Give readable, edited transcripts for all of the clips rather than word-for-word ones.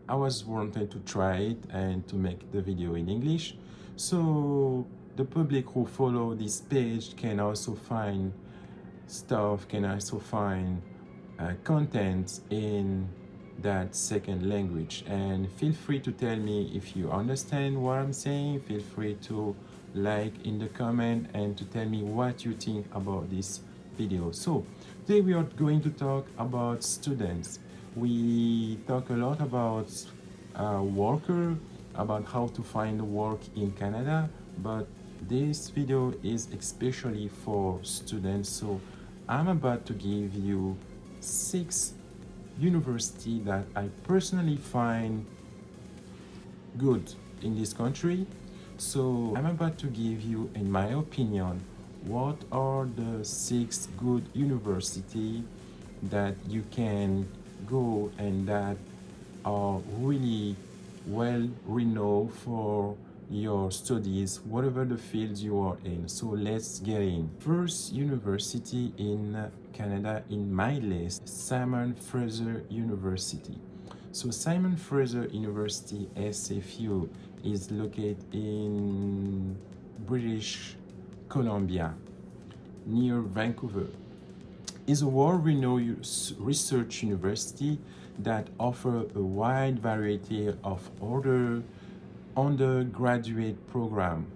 I was wanted to try it and to make the video in English. So the public who follow this page can also find content in that second language. And feel free to tell me if you understand what I'm saying. Feel free to like in the comment and to tell me what you think about this video. So today we are going to talk about students. We talk a lot about worker, about how to find work in Canada, but this video is especially for students. So I'm about to give you 6 universities that I personally find good in this country. So I'm about to give you, in my opinion, what are the 6 good universities that you can go and that are really well renowned for your studies, whatever the field you are in. So let's get in. First university in Canada in my list, Simon Fraser University. So Simon Fraser University, SFU, is located in British Columbia, near Vancouver. Is a world-renowned research university that offers a wide variety of undergraduate programs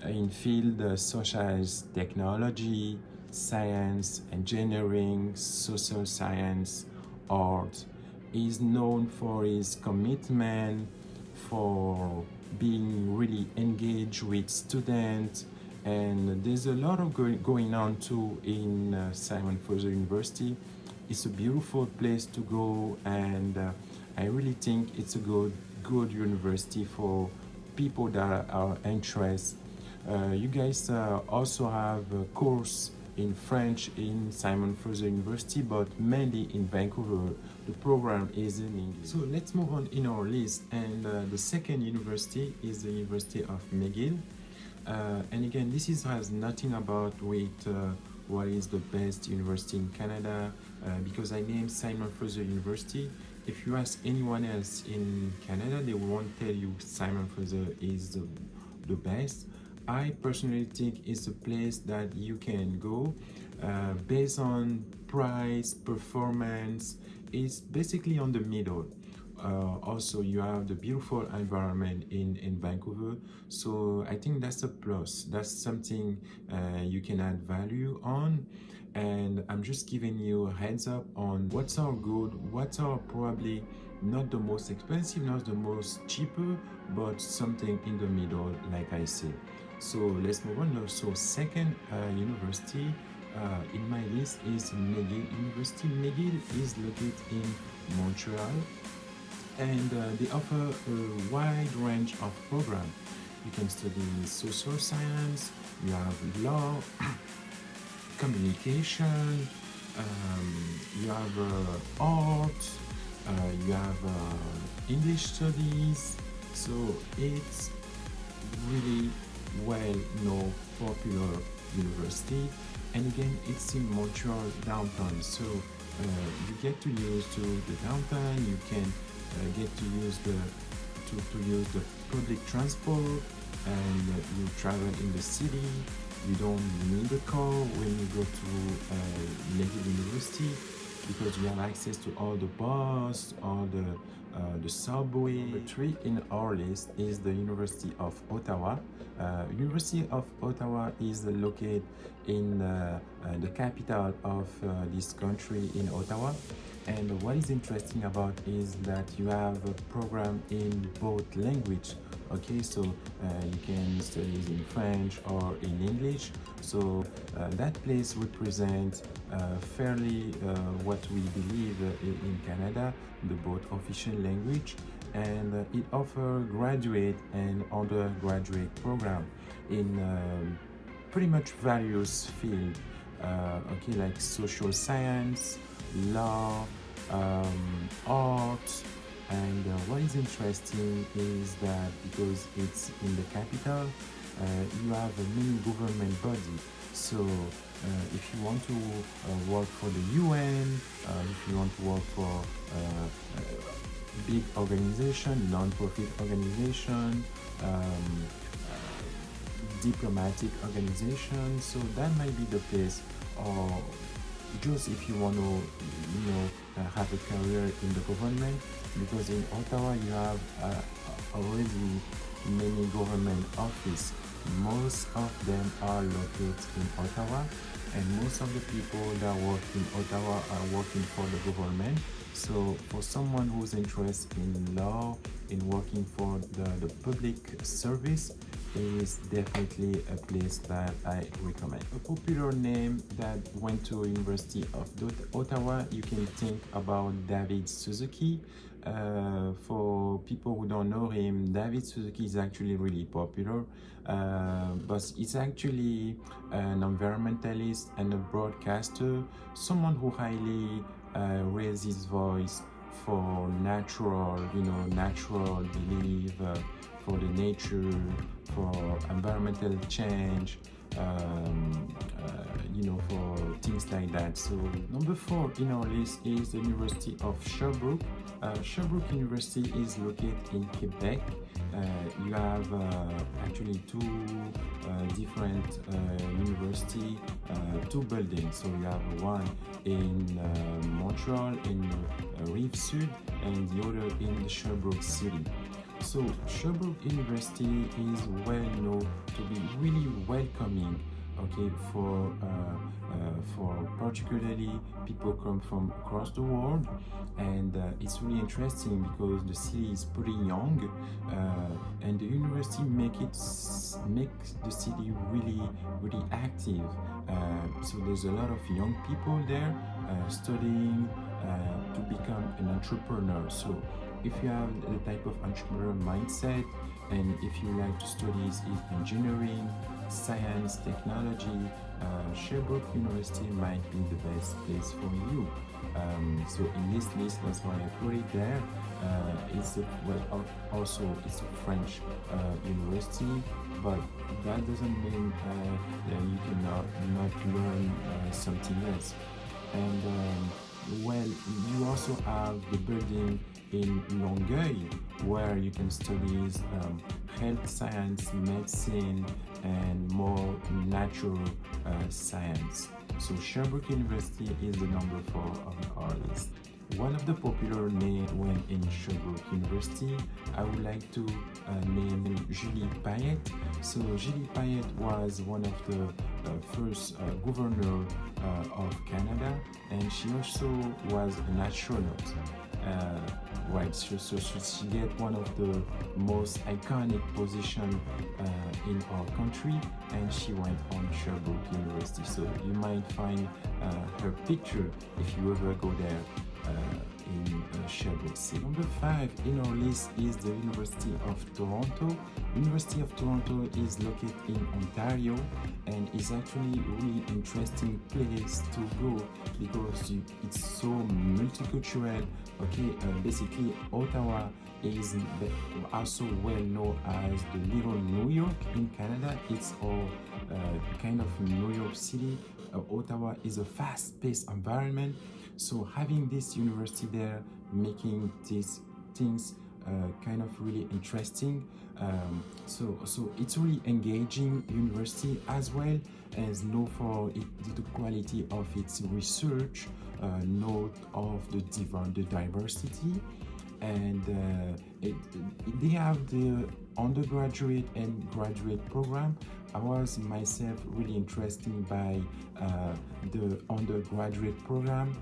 in fields such as technology, science, engineering, social science, art. Is known for his commitment, for being really engaged with students, and there's a lot of going on too in Simon Fraser University. It's a beautiful place to go, and I really think it's a good university for people that are interested. You guys also have a course in French in Simon Fraser University, but mainly in Vancouver. The program is in English. So let's move on in our list, and the second university is the University of McGill. And again, this has nothing about with what is the best university in Canada, because I named Simon Fraser University. If you ask anyone else in Canada, they won't tell you Simon Fraser is the best. I personally think it's a place that you can go based on price, performance. It's basically on the middle. Also, you have the beautiful environment in Vancouver, so I think that's a plus. That's something you can add value on, and I'm just giving you a heads up on what's are good, what are probably not the most expensive, not the most cheaper, but something in the middle, like I said. So let's move on. So second university in my list is McGill University. McGill is located in Montreal, and they offer a wide range of programs. You can study social science, you have law, communication, you have art, you have English studies. So it's really well-known, popular university, and again, it's in Montreal downtown. So you get to use the downtown. You can get to use the public transport, and you travel in the city. You don't need a car when you go to McGill University, because you have access to all the bus, all the subway. Number 3 in our list is the University of Ottawa. University of Ottawa is located in the capital of this country, in Ottawa. And what is interesting about is that you have a program in both language. Okay, so you can study in French or in English. So that place represents fairly what we believe in Canada, the both official language, and it offers graduate and undergraduate program in pretty much various fields. Okay, like social science, law, art. And what is interesting is that because it's in the capital, you have a mini government body. So if you want to work for the UN, if you want to work for big organization, non-profit organization, diplomatic organization. So that might be the place, or just if you want to, have a career in the government, because in Ottawa you have already many government offices. Most of them are located in Ottawa, and most of the people that work in Ottawa are working for the government. So for someone who's interested in law, in working for the public service, is definitely a place that I recommend. A popular name that went to University of Ottawa, you can think about David Suzuki. For people who don't know him, David Suzuki is actually really popular, but he's actually an environmentalist and a broadcaster, someone who highly raises his voice for natural belief, for the nature, for environmental change, for things like that. So number 4 in our list is the University of Sherbrooke. Sherbrooke University is located in Québec. You have actually two different university, two buildings. So you have one in Montreal in Rive Sud, and the other in Sherbrooke City. So Sherbrooke University is well known to be really welcoming, okay, for particularly people come from across the world, and it's really interesting because the city is pretty young, and the university makes the city really active. So there's a lot of young people there studying to become an entrepreneur. So if you have the type of entrepreneur mindset, and if you like to study engineering, science, technology, Sherbrooke University might be the best place for you. So in this list, that's why I put it there. It's a French university, but that doesn't mean that you cannot not learn something else. And you also have the building in Longueuil, where you can study health science, medicine, and more natural science. So Sherbrooke University is the number 4 on our list. One of the popular names when in Sherbrooke University, I would like to name Julie Payette. So Julie Payette was one of the first governor of Canada, and she also was an astronaut. So she get one of the most iconic position in our country, and she went on Sherbrooke University. So you might find her picture if you ever go there in Sherbrooke City. Number 5 in our list is the University of Toronto. University of Toronto is located in Ontario, and is actually a really interesting place to go because it's so multicultural. Okay, basically Ottawa is also well known as the little New York in Canada. It's all kind of New York City. Ottawa is a fast-paced environment, so having this university there making these things kind of really interesting. So it's really engaging university, as well as known for the quality of its research, note of the diversity, and they have the undergraduate and graduate program. I was myself really interested by the undergraduate program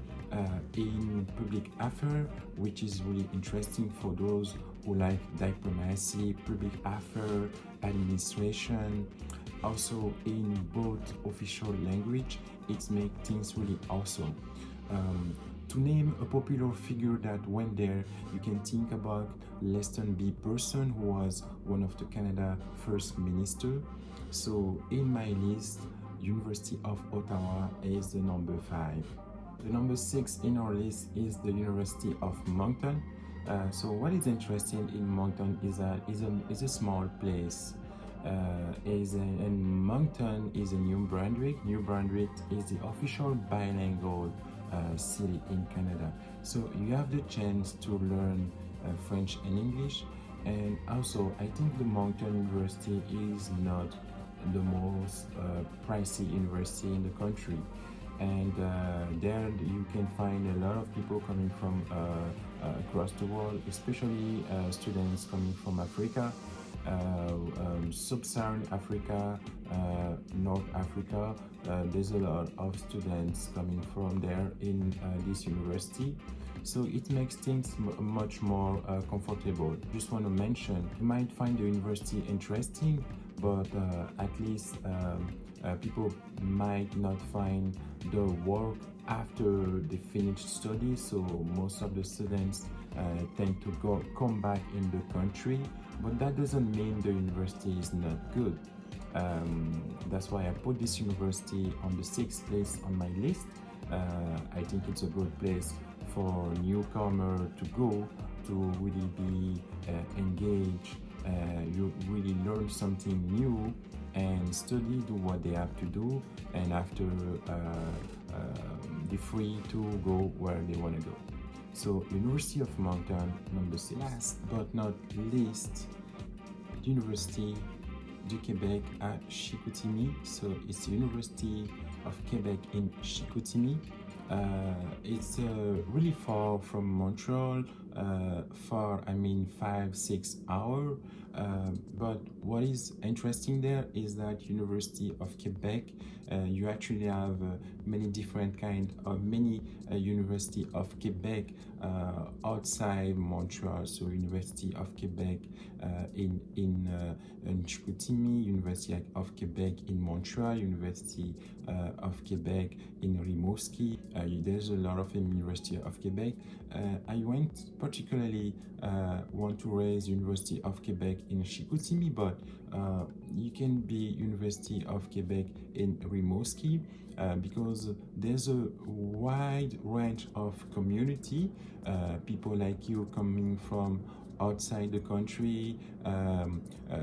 in public affairs, which is really interesting for those who like diplomacy, public affairs, administration. Also in both official language, it makes things really awesome. To name a popular figure that went there, you can think about Leston B. Person, who was one of the Canada first minister. So in my list, University of Ottawa is the number 5. The number 6 in our list is the University of Moncton. So what is interesting in Moncton is that it's a small place. And Moncton is in New Brunswick. New Brunswick is the official bilingual city in Canada. So you have the chance to learn French and English. And also, I think the Moncton University is not the most pricey university in the country. And there you can find a lot of people coming from across the world, especially students coming from Africa, Sub-Saharan Africa, North Africa. There's a lot of students coming from there in this university. So it makes things much more comfortable. Just want to mention, you might find the university interesting, but at least people might not find the work after they finish study. So most of the students tend to come back in the country, but that doesn't mean the university is not good. That's why I put this university on the 6th place on my list. I think it's a good place for newcomer to go to really be engaged. You really learn something new and study, do what they have to do, and after they're free to go where they want to go. So University of Moncton, number 6. Last but not least, University du Québec at Chicoutimi. So it's the University of Québec in Chicoutimi. It's really far from Montreal, far, I mean 5-6 hours. But what is interesting there is that University of Quebec, you actually have many different kind of University of Quebec outside Montreal. So University of Quebec in Chicoutimi, University of Quebec in Montreal, University of Quebec in Rimouski. There's a lot of University of Quebec. I went particularly want to raise University of Quebec in Chicoutimi, but you can be University of Quebec in Rimouski because there's a wide range of community, people like you coming from outside the country.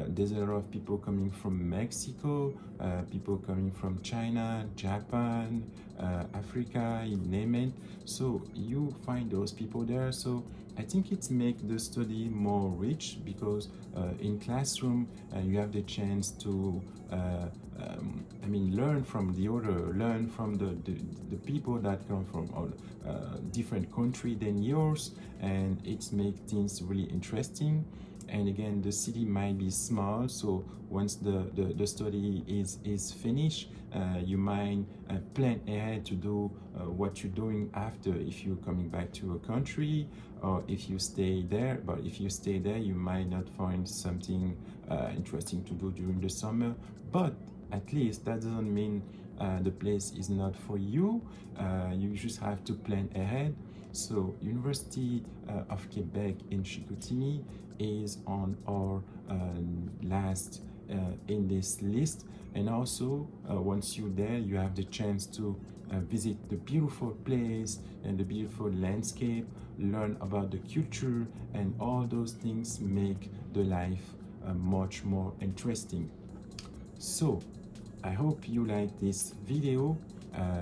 There's a lot of people coming from Mexico, people coming from China, Japan, Africa, you name it. So you find those people there. So I think it makes the study more rich because in classroom you have the chance to learn from the other, learn from the people that come from all different country than yours, and it makes things really interesting. And again, the city might be small, so once the study is finished, you might plan ahead to do what you're doing after, if you're coming back to a country or if you stay there. But if you stay there, you might not find something interesting to do during the summer. But at least that doesn't mean the place is not for you. You just have to plan ahead. So University of Quebec in Chicoutimi is on our last in this list. And also once you're there, you have the chance to visit the beautiful place and the beautiful landscape, learn about the culture, and all those things make the life much more interesting. So I hope you like this video.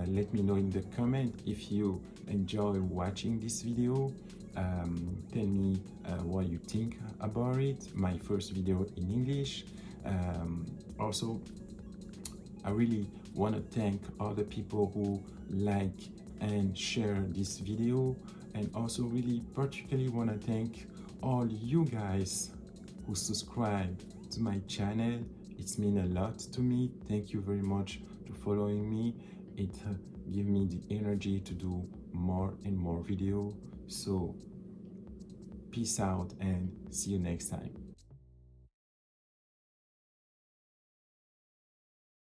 Let me know in the comment if you enjoy watching this video. Tell me what you think about it. My first video in English. Also, I really want to thank all the people who like and share this video, and also really particularly want to thank all you guys who subscribe to my channel. It's mean a lot to me. Thank you very much for following me. It gives me the energy to do more and more video. So peace out and see you next time.